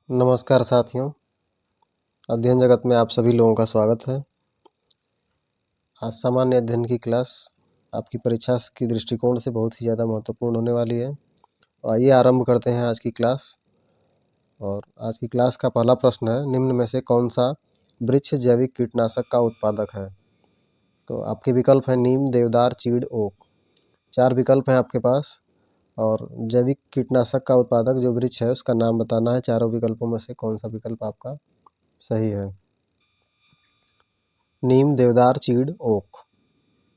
नमस्कार साथियों, अध्ययन जगत में आप सभी लोगों का स्वागत है। आज सामान्य अध्ययन की क्लास आपकी परीक्षा की दृष्टिकोण से बहुत ही ज़्यादा महत्वपूर्ण होने वाली है। आइए आरंभ करते हैं आज की क्लास। और आज की क्लास का पहला प्रश्न है, निम्न में से कौन सा वृक्ष जैविक कीटनाशक का उत्पादक है? तो आपके विकल्प हैं नीम, देवदार, चीड़, ओक। 4 विकल्प हैं आपके पास और जैविक कीटनाशक का उत्पादक जो वृक्ष है उसका नाम बताना है। चारों विकल्पों में से कौन सा विकल्प आपका सही है? नीम, देवदार, चीड़, ओक।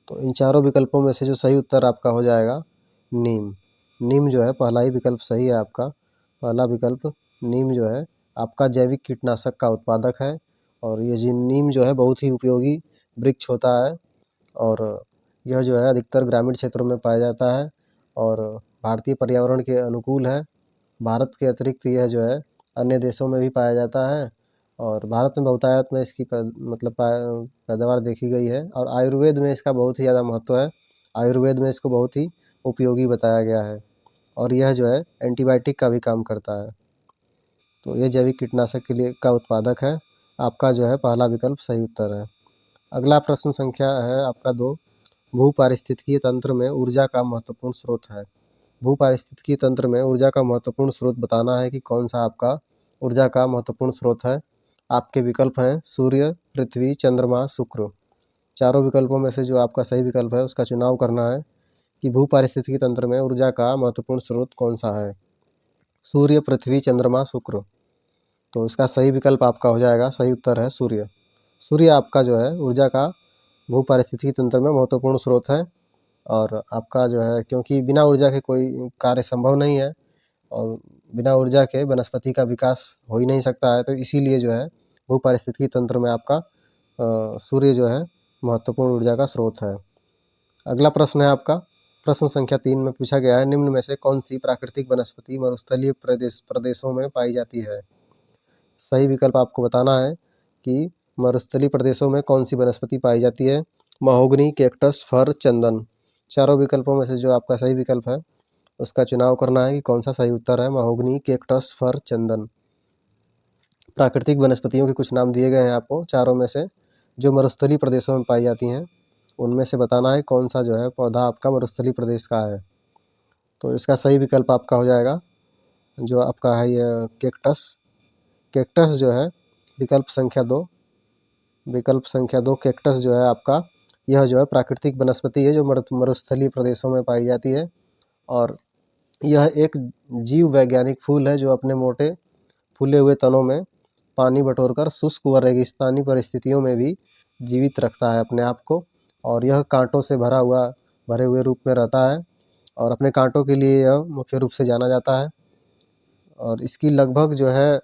तो इन चारों विकल्पों में से जो सही उत्तर आपका हो जाएगा नीम। नीम जो है पहला ही विकल्प सही है आपका। पहला विकल्प नीम जो है आपका जैविक कीटनाशक का उत्पादक है। और ये जी नीम जो है बहुत ही उपयोगी वृक्ष होता है और यह जो है अधिकतर ग्रामीण क्षेत्रों में पाया जाता है और भारतीय पर्यावरण के अनुकूल है। भारत के अतिरिक्त यह जो है अन्य देशों में भी पाया जाता है और भारत में बहुतायत में इसकी पैदावार देखी गई है और आयुर्वेद में इसका बहुत ही ज़्यादा महत्व है। आयुर्वेद में इसको बहुत ही उपयोगी बताया गया है और यह जो है एंटीबायोटिक का भी काम करता है। तो ये जैविक कीटनाशक के लिए का उत्पादक है। आपका जो है पहला विकल्प सही उत्तर है। अगला प्रश्न संख्या है आपका 2। भूपारिस्थितिकीय तंत्र में ऊर्जा का महत्वपूर्ण स्रोत है। भूपारिस्थितिकी तंत्र में ऊर्जा का महत्वपूर्ण स्रोत बताना है कि कौन सा आपका ऊर्जा का महत्वपूर्ण स्रोत है। आपके विकल्प हैं सूर्य, पृथ्वी, चंद्रमा, शुक्र। चारों विकल्पों में से जो आपका सही विकल्प है उसका चुनाव करना है कि भूपारिस्थितिकी तंत्र में ऊर्जा का महत्वपूर्ण स्रोत कौन सा है। सूर्य, पृथ्वी, चंद्रमा, शुक्र। तो इसका सही विकल्प आपका हो जाएगा, सही उत्तर है सूर्य। सूर्य आपका जो है ऊर्जा का भूपारिस्थितिकी तंत्र में महत्वपूर्ण स्रोत है और आपका जो है क्योंकि बिना ऊर्जा के कोई कार्य संभव नहीं है और बिना ऊर्जा के वनस्पति का विकास हो ही नहीं सकता है। तो इसीलिए जो है भूपारिस्थितिकी तंत्र में आपका सूर्य जो है महत्वपूर्ण ऊर्जा का स्रोत है। अगला प्रश्न है आपका प्रश्न संख्या 3 में पूछा गया है, निम्न में से कौन सी प्राकृतिक वनस्पति मरुस्थलीय प्रदेशों में पाई जाती है? सही विकल्प आपको बताना है कि मरुस्थलीय प्रदेशों में कौन सी वनस्पति पाई जाती है। महोगनी, कैक्टस, फर, चंदन। चारों विकल्पों में से जो आपका सही विकल्प है उसका चुनाव करना है कि कौन सा सही उत्तर है। महोगनी, कैक्टस, फर, चंदन। प्राकृतिक वनस्पतियों के कुछ नाम दिए गए हैं आपको चारों में से जो मरुस्थलीय प्रदेशों में पाई जाती हैं। उनमें से बताना है कौन सा जो है पौधा आपका मरुस्थलीय प्रदेश का है। तो इसका सही विकल्प आपका हो जाएगा जो आपका है ये कैक्टस। कैक्टस जो है विकल्प संख्या 2। विकल्प संख्या 2 कैक्टस जो है आपका यह जो है प्राकृतिक वनस्पति है जो मरुस्थलीय प्रदेशों में पाई जाती है और यह एक जीव वैज्ञानिक फूल है जो अपने मोटे फूले हुए तनों में पानी बटोरकर शुष्क व रेगिस्तानी परिस्थितियों में भी जीवित रखता है अपने आप को और यह कांटों से भरे हुए रूप में रहता है और अपने कांटों के लिए यह मुख्य रूप से जाना जाता है। और इसकी लगभग जो है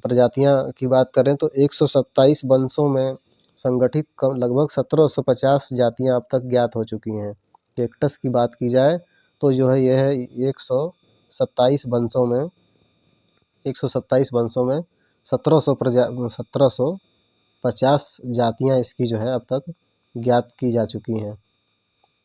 प्रजातियां की बात करें तो 127 वंशों में संगठित लगभग 1750 जातियां अब तक ज्ञात हो चुकी हैं। कैक्टस की बात की जाए तो जो है यह है 127 वंशों में 1750 जातियां इसकी जो है अब तक ज्ञात की जा चुकी हैं।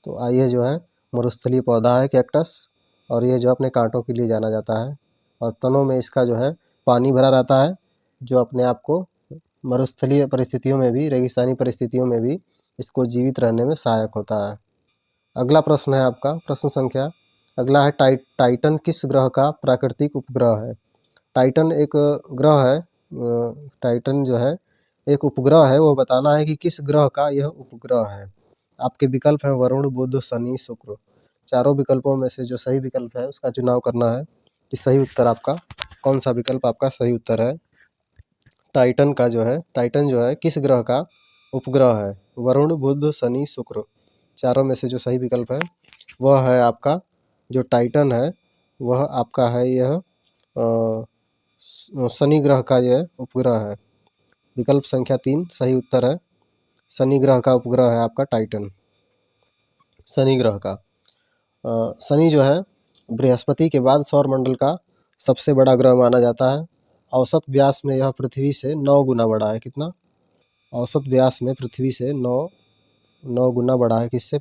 तो आइए जो है मरुस्थलीय पौधा है कैक्टस और ये जो अपने कांटों के लिए जाना जाता है और तनों में इसका जो है पानी भरा रहता है जो अपने आप को मरुस्थलीय परिस्थितियों में भी रेगिस्तानी परिस्थितियों में भी इसको जीवित रहने में सहायक होता है। अगला प्रश्न है आपका प्रश्न संख्या अगला है टाइटन किस ग्रह का प्राकृतिक उपग्रह है? टाइटन एक ग्रह है। टाइटन जो है एक उपग्रह है, वो बताना है कि किस ग्रह का यह उपग्रह है। आपके विकल्प हैं वरुण, बुध, शनि, शुक्र। चारों विकल्पों में से जो सही विकल्प है उसका चुनाव करना है कि सही उत्तर आपका कौन सा विकल्प आपका सही उत्तर है। टाइटन जो है किस ग्रह का उपग्रह है? वरुण, बुध, शनि, शुक्र। चारों में से जो सही विकल्प है वह है आपका जो टाइटन है वह आपका है यह शनि ग्रह का यह उपग्रह है। विकल्प संख्या 3 सही उत्तर है। शनि ग्रह का उपग्रह है आपका टाइटन। शनि ग्रह का शनि जो है बृहस्पति के बाद सौरमंडल का सबसे बड़ा ग्रह माना जाता है। औसत व्यास में यह पृथ्वी से 9 गुना बड़ा है। कितना? औसत व्यास में पृथ्वी से 9 गुना बड़ा है। किससे?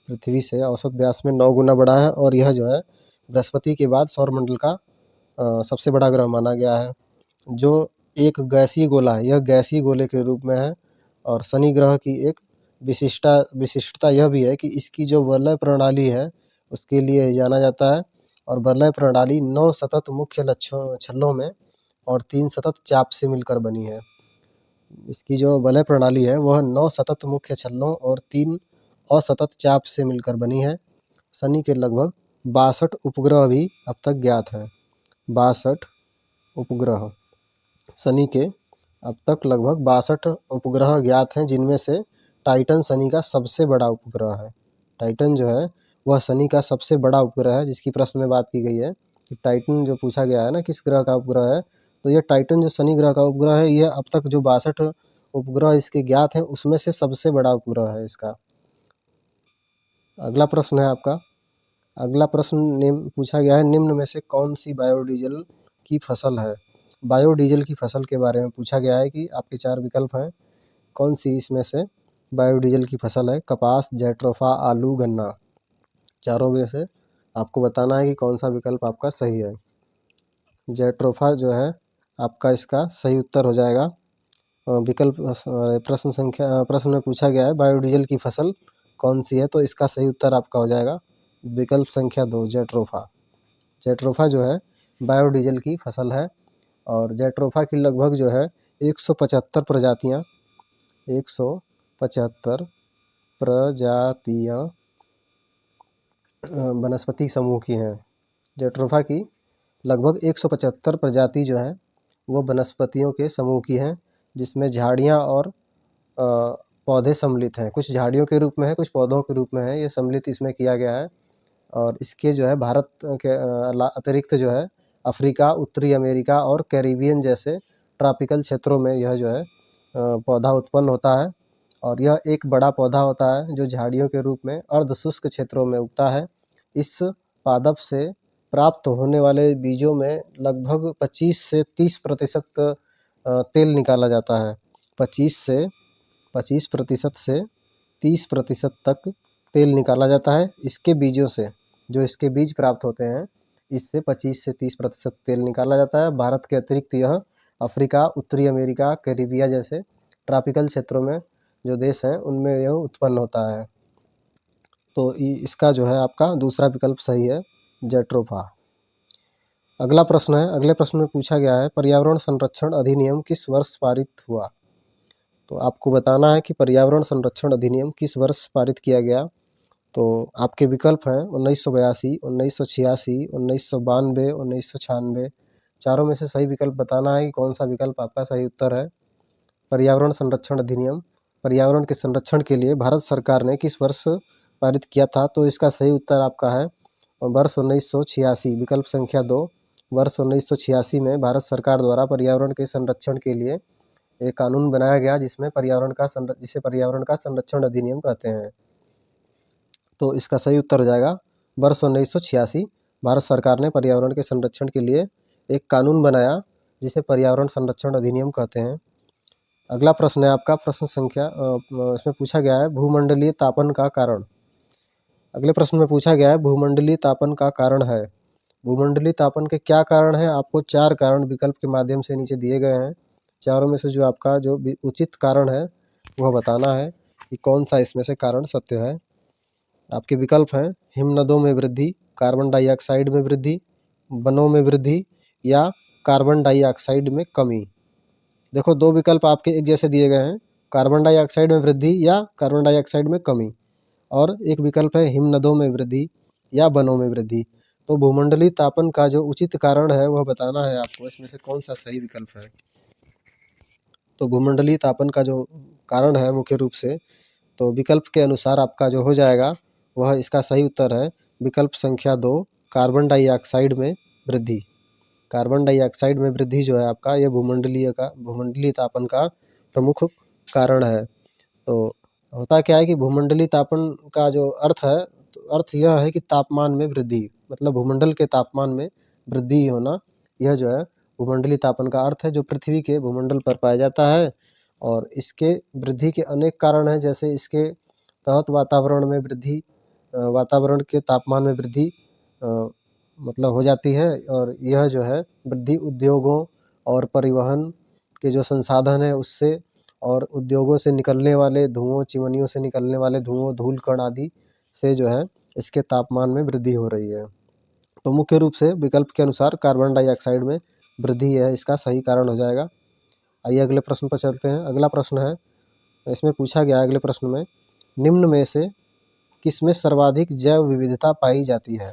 पृथ्वी से औसत व्यास में 9 गुना बड़ा है और यह जो है बृहस्पति के बाद सौरमंडल का सबसे बड़ा ग्रह माना गया है। जो एक गैसीय गोला है, यह गैसीय गोले के रूप में है और शनि ग्रह की एक विशिष्टता यह भी है कि इसकी जो वलय प्रणाली है, उसके लिए जाना जाता है और वलय प्रणाली 9 सतत मुख्य छल्लों में और 3 सतत चाप से मिलकर बनी है। इसकी जो वलय प्रणाली है वह 9 सतत मुख्य छल्लों और 3 असतत चाप से मिलकर बनी है। शनि के लगभग 62 उपग्रह भी अब तक ज्ञात हैं। 62 उपग्रह शनि के अब तक लगभग 62 उपग्रह ज्ञात हैं, जिनमें से टाइटन शनि का सबसे बड़ा उपग्रह है। टाइटन जो है वह शनि का सबसे बड़ा उपग्रह है, जिसकी प्रश्न में बात की गई है कि टाइटन जो पूछा गया है ना किस ग्रह का उपग्रह है, तो यह टाइटन जो शनि ग्रह का उपग्रह है, यह अब तक जो 62 उपग्रह इसके ज्ञात हैं उसमें से सबसे बड़ा उपग्रह है इसका। अगला प्रश्न है आपका, अगला प्रश्न पूछा गया है, निम्न में से कौन सी बायोडीजल की फसल है। बायोडीजल की फसल के बारे में पूछा गया है कि आपके 4 विकल्प हैं, कौन सी इसमें से बायोडीजल की फसल है। कपास, जैट्रोफा, आलू, गन्ना। चारों में से आपको बताना है कि कौन सा विकल्प आपका सही है। जैट्रोफा जो है आपका इसका सही उत्तर हो जाएगा। विकल्प प्रश्न में पूछा गया है बायोडीजल की फसल कौन सी है, तो इसका सही उत्तर आपका हो जाएगा विकल्प संख्या 2 जैट्रोफा। जैट्रोफा जो है बायोडीजल की फसल है और जैट्रोफा की लगभग जो है 175 प्रजातियाँ 175 प्रजातियाँ वनस्पति समूह की हैं। जैट्रोफा की लगभग 175 प्रजाति जो है वो वनस्पतियों के समूह की हैं, जिसमें झाड़ियाँ और पौधे सम्मिलित हैं। कुछ झाड़ियों के रूप में है, कुछ पौधों के रूप में है, ये सम्मिलित इसमें किया गया है। और इसके जो है भारत के अतिरिक्त जो है अफ्रीका, उत्तरी अमेरिका और कैरिबियन जैसे ट्रॉपिकल क्षेत्रों में यह जो है पौधा उत्पन्न होता है और यह एक बड़ा पौधा होता है जो झाड़ियों के रूप में अर्धशुष्क क्षेत्रों में उगता है। इस पादप से प्राप्त होने वाले बीजों में लगभग 25 से 30% तेल निकाला जाता है। 25% से 30% तक तेल निकाला जाता है इसके बीजों से। जो इसके बीज प्राप्त होते हैं, इससे 25 से 30% तेल निकाला जाता है। भारत के अतिरिक्त यह अफ्रीका, उत्तरी अमेरिका, कैरिबिया जैसे ट्रॉपिकल क्षेत्रों में जो देश हैं उनमें यह उत्पन्न होता है। तो इसका जो है आपका दूसरा विकल्प सही है, जैट्रोफा। अगला प्रश्न है, अगले प्रश्न में पूछा गया है पर्यावरण संरक्षण अधिनियम किस वर्ष पारित हुआ। तो आपको बताना है कि पर्यावरण संरक्षण अधिनियम किस वर्ष पारित किया गया। तो आपके विकल्प हैं 1982, 1986, 1992, 1996। चारों में से सही विकल्प बताना है कि कौन सा विकल्प आपका सही उत्तर है। पर्यावरण संरक्षण अधिनियम पर्यावरण के संरक्षण के लिए भारत सरकार ने किस वर्ष पारित किया था, तो इसका सही उत्तर आपका है वर्ष 1986, विकल्प संख्या 2। वर्ष 1986 में भारत सरकार द्वारा पर्यावरण के संरक्षण के लिए एक कानून बनाया गया जिसे पर्यावरण का संरक्षण अधिनियम कहते हैं। तो इसका सही उत्तर हो जाएगा वर्ष 1986। भारत सरकार ने पर्यावरण के संरक्षण के लिए एक कानून बनाया जिसे पर्यावरण संरक्षण अधिनियम कहते हैं। अगला प्रश्न है आपका, प्रश्न संख्या इसमें पूछा गया है भूमंडलीय तापन का कारण। अगले प्रश्न में पूछा गया है भूमंडलीय तापन का कारण है। भूमंडलीय तापन के क्या कारण है, आपको 4 कारण विकल्प के माध्यम से नीचे दिए गए हैं। चारों में से जो आपका जो उचित कारण है वह बताना है कि कौन सा इसमें से कारण सत्य है। आपके विकल्प हैं हिमनदों में वृद्धि, कार्बन डाइऑक्साइड में वृद्धि, वनों में वृद्धि या कार्बन डाइऑक्साइड में कमी। देखो 2 विकल्प आपके एक जैसे दिए गए हैं, कार्बन डाइऑक्साइड में वृद्धि या कार्बन डाइऑक्साइड में कमी, और एक विकल्प है हिमनदों में वृद्धि या वनों में वृद्धि। तो भूमंडलीय तापन का जो उचित कारण है वह बताना है आपको, इसमें से कौन सा सही विकल्प है। तो भूमंडलीय तापन का जो कारण है मुख्य रूप से, तो विकल्प के अनुसार आपका जो हो जाएगा वह इसका सही उत्तर है विकल्प संख्या 2 कार्बन डाइऑक्साइड में वृद्धि। कार्बन डाइऑक्साइड में वृद्धि जो है आपका ये भूमंडलीय तापन का प्रमुख कारण है। तो होता क्या है कि भूमंडलीय तापन का जो अर्थ है, तो अर्थ यह है कि तापमान में वृद्धि, मतलब भूमंडल के तापमान में वृद्धि होना, यह जो है भूमंडलीय तापन का अर्थ है जो पृथ्वी के भूमंडल पर पाया जाता है। और इसके वृद्धि के अनेक कारण हैं, जैसे इसके तहत वातावरण में वृद्धि, वातावरण के तापमान में वृद्धि, मतलब हो जाती है। और यह जो है वृद्धि उद्योगों और परिवहन के जो संसाधन है उससे, और उद्योगों से निकलने वाले धुओं, चिमनियों से निकलने वाले धुओं, धूल कण आदि से जो है इसके तापमान में वृद्धि हो रही है। तो मुख्य रूप से विकल्प के अनुसार कार्बन डाइऑक्साइड में वृद्धि है इसका सही कारण हो जाएगा। आइए अगले प्रश्न पर चलते हैं। अगला प्रश्न है, इसमें पूछा गया है अगले प्रश्न में, निम्न में से किसमें सर्वाधिक जैव विविधता पाई जाती है?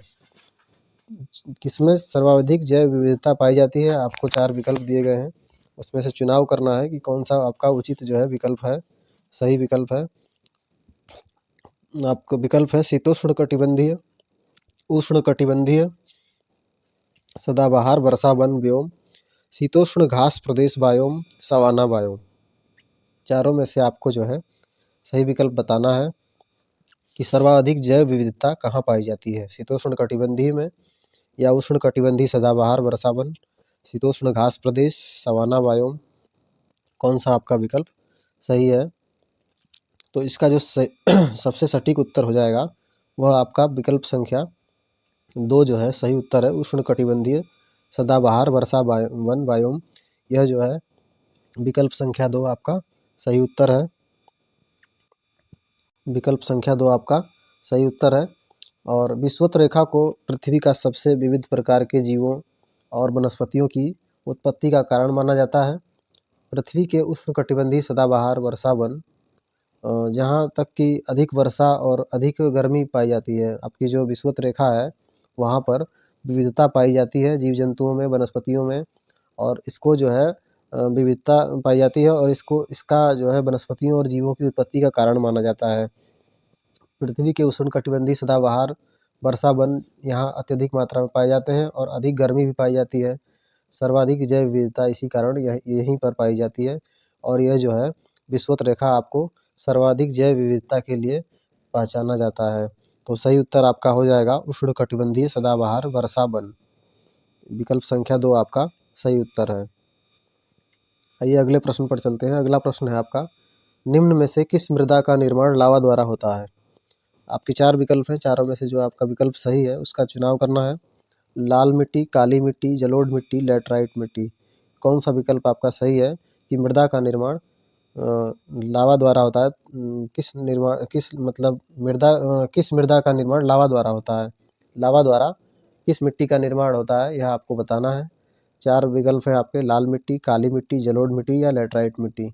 किसमें सर्वाधिक जैव विविधता पाई जाती है? आपको 4 विकल्प दिए गए हैं, उसमें से चुनाव करना है कि कौन सा आपका उचित जो है विकल्प है, सही विकल्प है। आपका विकल्प है शीतोष्णकटिबंधीय, उष्णकटिबंधीय, सदाबहार वर्षा वन व्योम, शीतोष्ण घास प्रदेश बायोम, सवाना बायोम। चारों में से आपको जो है सही विकल्प बताना है कि सर्वाधिक जैव विविधता कहाँ पाई जाती है, शीतोष्णकटिबंधीय में या उष्णकटिबंधीय सदाबहार वर्षा वन, शीतोष्ण घास प्रदेश, सवाना बायोम। कौन सा आपका विकल्प सही है? तो इसका जो सबसे सटीक उत्तर हो जाएगा वह आपका विकल्प संख्या 2 जो है सही उत्तर है, उष्णकटिबंधीय सदाबहार वर्षा वन बायोम। यह जो है विकल्प संख्या 2 आपका सही उत्तर है। विकल्प संख्या 2 आपका सही उत्तर है। और विषुवत रेखा को पृथ्वी का सबसे विविध प्रकार के जीवों और वनस्पतियों की उत्पत्ति का कारण माना जाता है। पृथ्वी के उष्णकटिबंधीय सदाबहार वर्षा वन, जहाँ तक कि अधिक वर्षा और अधिक गर्मी पाई जाती है, आपकी जो विषुवत रेखा है वहाँ पर विविधता पाई जाती है जीव जंतुओं में, वनस्पतियों में, और इसको जो है विविधता पाई जाती है और इसका जो है वनस्पतियों और जीवों की उत्पत्ति का कारण माना जाता है। पृथ्वी के उष्णकटिबंधीय सदाबहार वर्षा वन यहाँ अत्यधिक मात्रा में पाए जाते हैं और अधिक गर्मी भी पाई जाती है। सर्वाधिक जैव विविधता इसी कारण यहीं पर पाई जाती है। और यह जो है विषुवत रेखा आपको सर्वाधिक जैव विविधता के लिए पहचाना जाता है। तो सही उत्तर आपका हो जाएगा उष्णकटिबंधीय सदाबहार वर्षा वन। विकल्प संख्या 2 आपका सही उत्तर है। आइए अगले प्रश्न पर चलते हैं। अगला प्रश्न है आपका, निम्न में से किस मृदा का निर्माण लावा द्वारा होता है? आपके 4 विकल्प हैं, चारों में से जो आपका विकल्प सही है उसका चुनाव करना है। लाल मिट्टी, काली मिट्टी, जलोढ़ मिट्टी, लैटराइट मिट्टी। कौन सा विकल्प आपका सही है कि मृदा का निर्माण लावा द्वारा होता है? किस मृदा का निर्माण लावा द्वारा होता है? लावा द्वारा किस मिट्टी का निर्माण होता है, यह आपको बताना है। 4 विकल्प है आपके, लाल मिट्टी, काली मिट्टी, जलोढ़ मिट्टी या लैटराइट मिट्टी।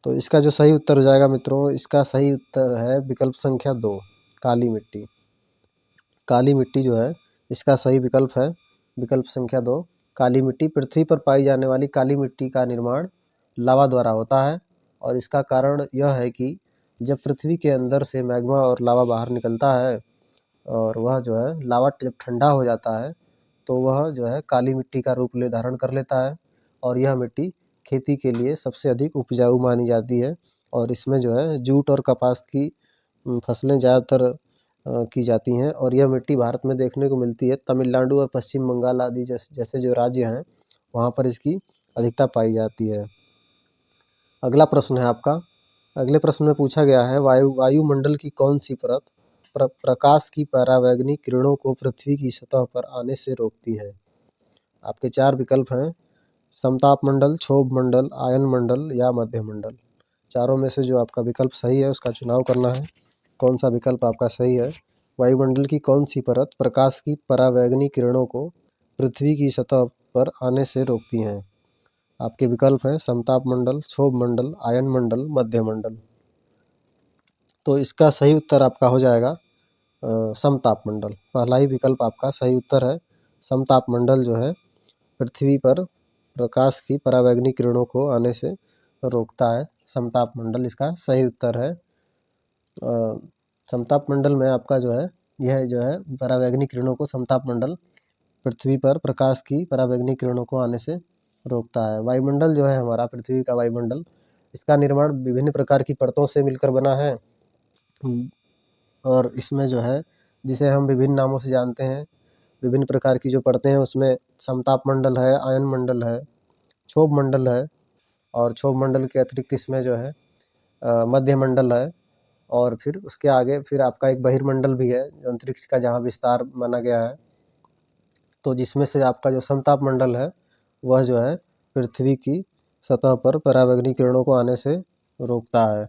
तो इसका जो सही उत्तर हो जाएगा मित्रों, इसका सही उत्तर है विकल्प संख्या 2, काली मिट्टी। काली मिट्टी जो है इसका सही विकल्प है। विकल्प संख्या 2 काली मिट्टी। पृथ्वी पर पाई जाने वाली काली मिट्टी का निर्माण लावा द्वारा होता है और इसका कारण यह है कि जब पृथ्वी के अंदर से मैग्मा और लावा बाहर निकलता है और वह जो है लावा जब ठंडा हो जाता है तो वह जो है काली मिट्टी का रूप ले धारण कर लेता है और यह मिट्टी खेती के लिए सबसे अधिक उपजाऊ मानी जाती है। और इसमें जो है जूट और कपास की फसलें ज़्यादातर की जाती हैं और यह मिट्टी भारत में देखने को मिलती है। तमिलनाडु और पश्चिम बंगाल आदि जैसे जो राज्य हैं वहाँ पर इसकी अधिकता पाई जाती है। अगला प्रश्न है आपका। अगले प्रश्न में पूछा गया है, वायुमंडल की कौन सी परत प्रकाश की परावैंगनी किरणों को पृथ्वी की सतह पर आने से रोकती है? आपके 4 विकल्प हैं, समताप मंडल, क्षोभ मंडल, आयन मंडल या मध्य मंडल। चारों में से जो आपका विकल्प सही है उसका चुनाव करना है। कौन सा विकल्प आपका सही है? वायुमंडल की कौन सी परत प्रकाश की परावैंगनी किरणों को पृथ्वी की सतह पर आने से रोकती हैं? आपके विकल्प हैं समताप मंडल, क्षोभ मंडल, आयन मंडल, मध्य मंडल। तो इसका सही उत्तर आपका हो जाएगा समताप मंडल। पहला ही विकल्प आपका सही उत्तर है। समताप मंडल जो है पृथ्वी पर प्रकाश की परावैंगनी किरणों को आने से रोकता है। समताप मंडल इसका सही उत्तर है। समताप मंडल में आपका जो है यह जो है परावैंगनी किरणों को, समताप मंडल पृथ्वी पर प्रकाश की परावैंगनी किरणों को आने से रोकता है। वायुमंडल जो है हमारा पृथ्वी का वायुमंडल, इसका निर्माण विभिन्न प्रकार की परतों से मिलकर बना है और इसमें जो है जिसे हम विभिन्न नामों से जानते हैं, विभिन्न प्रकार की जो परतें हैं उसमें समताप मंडल है, आयन मंडल है, क्षोभ मंडल है और क्षोभ मंडल के अतिरिक्त इसमें जो है मध्य मंडल है और फिर उसके आगे फिर आपका एक बहिर्मंडल भी है, अंतरिक्ष का जहाँ विस्तार माना गया है। तो जिसमें से आपका जो समताप मंडल है वह जो है पृथ्वी की सतह पर पराबैंगनी किरणों को आने से रोकता है।